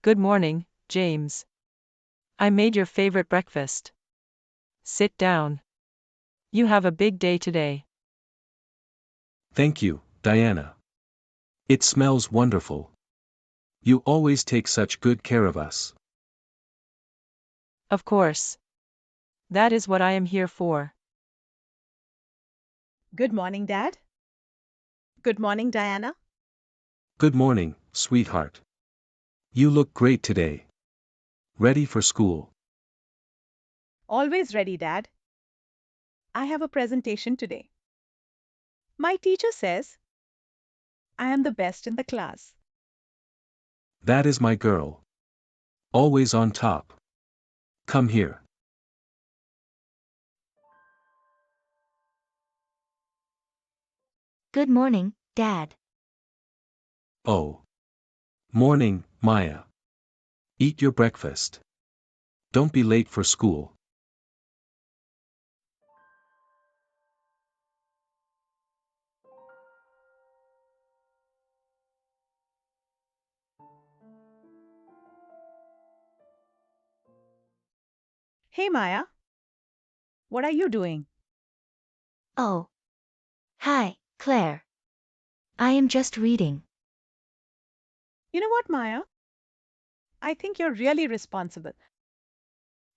Good morning, James. I made your favorite breakfast. Sit down. You have a big day today. Thank you, Diana. It smells wonderful. You always take such good care of us. Of course. That is what I am here for. Good morning, Dad. Good morning, Diana. Good morning, sweetheart. You look great today. Ready for school. Always ready, Dad. I have a presentation today. My teacher says I am the best in the class. That is my girl. Always on top. Come here. Good morning, Dad. Oh. Morning, Maya. Eat your breakfast. Don't be late for school. Hey, Maya. What are you doing? Oh. Hi, Claire. I am just reading. You know what, Maya? I think you're really responsible.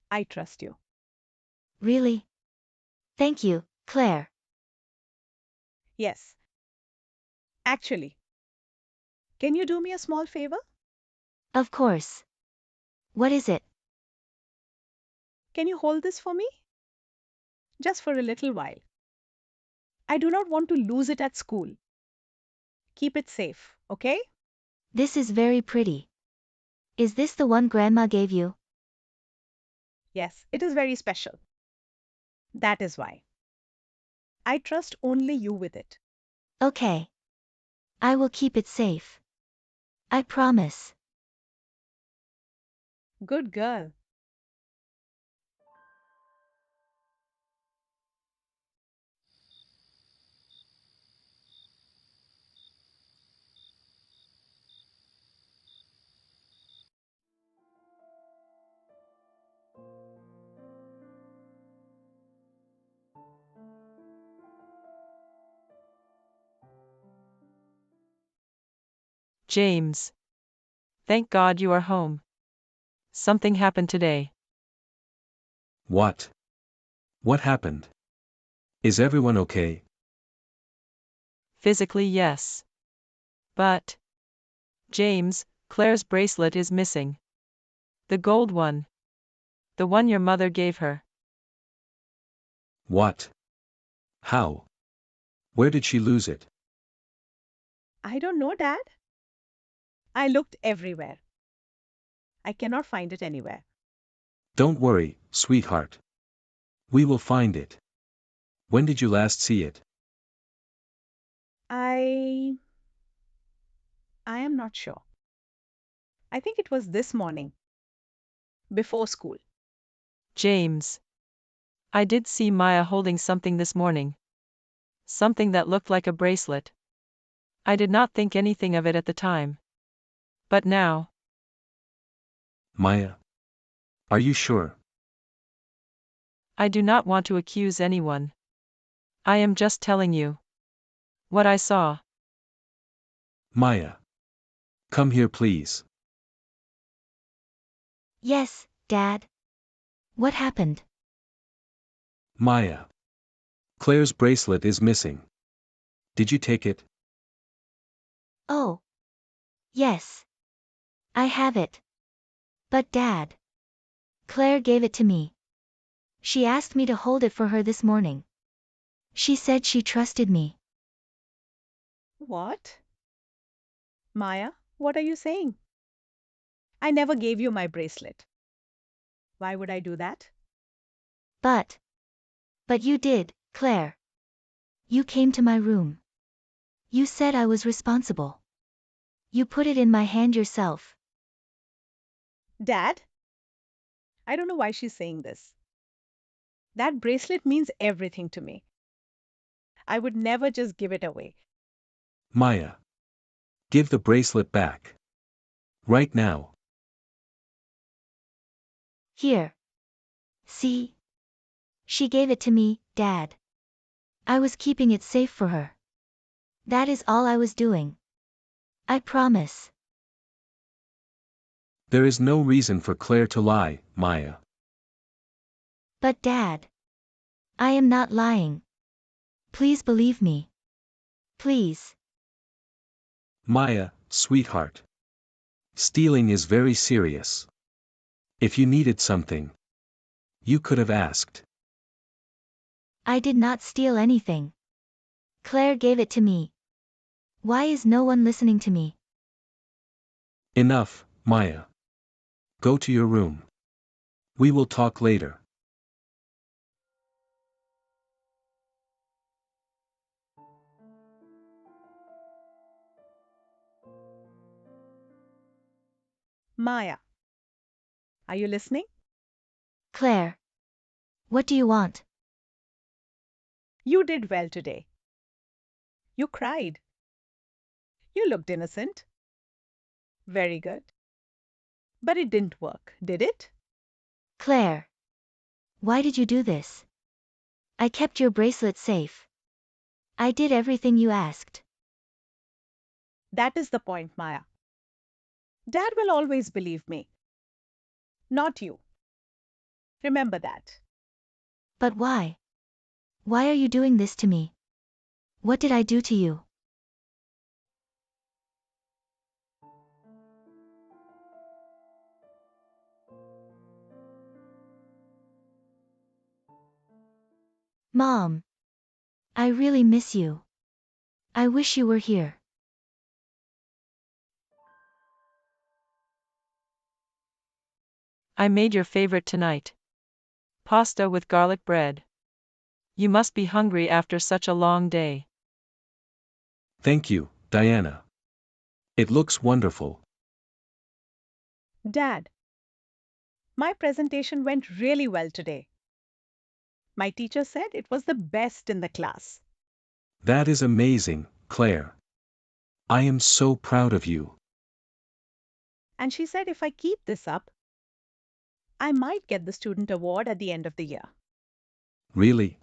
I trust you. Really? Thank you, Claire. Yes. Actually, can you do me a small favor? Of course. What is it? Can you hold this for me? Just for a little while. I do not want to lose it at school. Keep it safe, okay? This is very pretty. Is this the one Grandma gave you? Yes, it is very special. That is why. I trust only you with it. Okay. I will keep it safe. I promise. Good girl. James. Thank God you are home. Something happened today. What? What happened? Is everyone okay? Physically, yes. But, James, Claire's bracelet is missing. The gold one. The one your mother gave her. What? How? Where did she lose it? I don't know, Dad. I looked everywhere. I cannot find it anywhere. Don't worry, sweetheart. We will find it. When did you last see it? I am not sure. I think it was this morning, before school. James. I did see Maya holding something this morning. Something that looked like a bracelet. I did not think anything of it at the time. But now, Maya. Are you sure? I do not want to accuse anyone. I am just telling you what I saw. Maya. Come here please. Yes, Dad. What happened? Maya. Claire's bracelet is missing. Did you take it? Oh. Yes. I have it. But Dad. Claire gave it to me. She asked me to hold it for her this morning. She said she trusted me. What? Maya, what are you saying? I never gave you my bracelet. Why would I do that? But. But you did, Claire. You came to my room. You said I was responsible. You put it in my hand yourself. Dad, I don't know why she's saying this. That bracelet means everything to me. I would never just give it away. Maya. Give the bracelet back. Right now. Here. See? She gave it to me, Dad. I was keeping it safe for her. That is all I was doing. I promise. There is no reason for Claire to lie, Maya. But Dad. I am not lying. Please believe me. Please. Maya, sweetheart. Stealing is very serious. If you needed something, you could have asked. I did not steal anything. Claire gave it to me. Why is no one listening to me? Enough, Maya. Go to your room. We will talk later. Maya, are you listening? Claire. What do you want? You did well today. You cried. You looked innocent. Very good. But it didn't work, did it? Claire. Why did you do this? I kept your bracelet safe. I did everything you asked. That is the point, Maya. Dad will always believe me. Not you. Remember that. But why? Why are you doing this to me? What did I do to you? Mom. I really miss you. I wish you were here. I made your favorite tonight. Pasta with garlic bread. You must be hungry after such a long day. Thank you, Diana. It looks wonderful. Dad, my presentation went really well today. My teacher said it was the best in the class. That is amazing, Claire. I am so proud of you. And she said if I keep this up, I might get the student award at the end of the year. Really?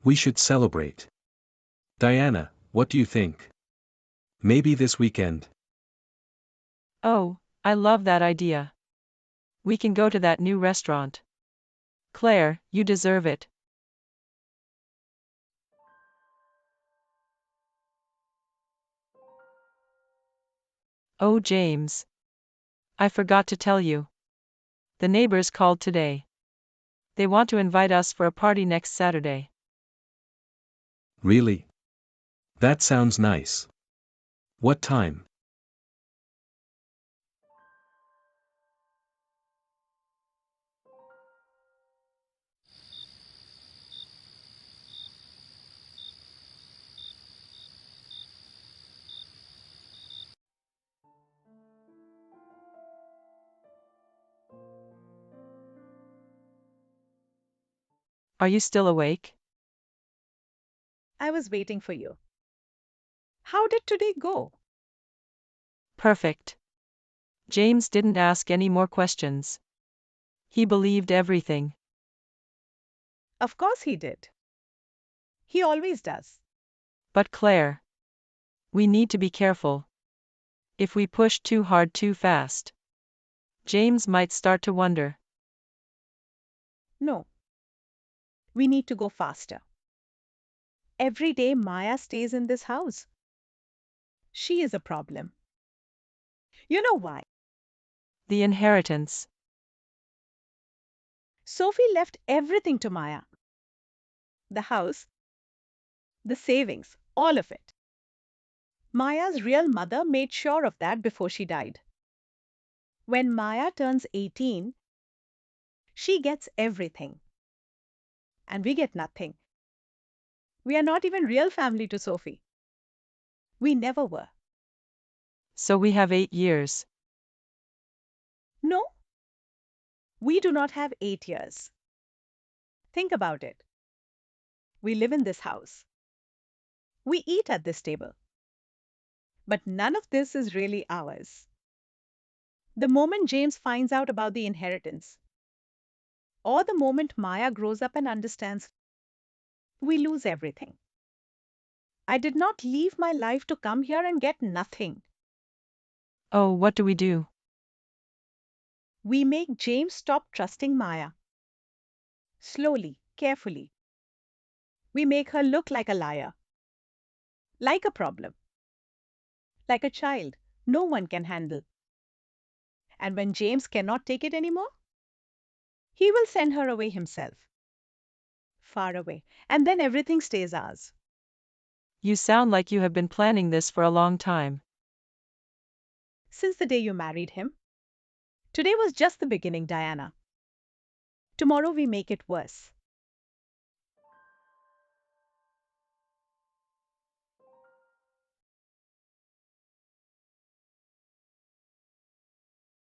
We should celebrate. Diana, what do you think? Maybe this weekend? Oh, I love that idea. We can go to that new restaurant. Claire, you deserve it. Oh, James. I forgot to tell you. The neighbors called today. They want to invite us for a party next Saturday. Really? That sounds nice. What time? Are you still awake? I was waiting for you. How did today go? Perfect. James didn't ask any more questions. He believed everything. Of course he did. He always does. But Claire, we need to be careful. If we push too hard too fast, James might start to wonder. No, we need to go faster. Every day Maya stays in this house. She is a problem. You know why? The inheritance. Sophie left everything to Maya. The house, the savings, all of it. Maya's real mother made sure of that before she died. When Maya turns 18, she gets everything. And we get nothing. We are not even real family to Sophie. We never were. So we have 8 years. No, we do not have 8 years. Think about it. We live in this house. We eat at this table. But none of this is really ours. The moment James finds out about the inheritance, or the moment Maya grows up and understands, we lose everything. I did not leave my life to come here and get nothing. Oh, what do we do? We make James stop trusting Maya. Slowly, carefully. We make her look like a liar, like a problem, like a child no one can handle. And when James cannot take it anymore, he will send her away himself. Far away. And then everything stays ours. You sound like you have been planning this for a long time. Since the day you married him. Today was just the beginning, Diana. Tomorrow we make it worse.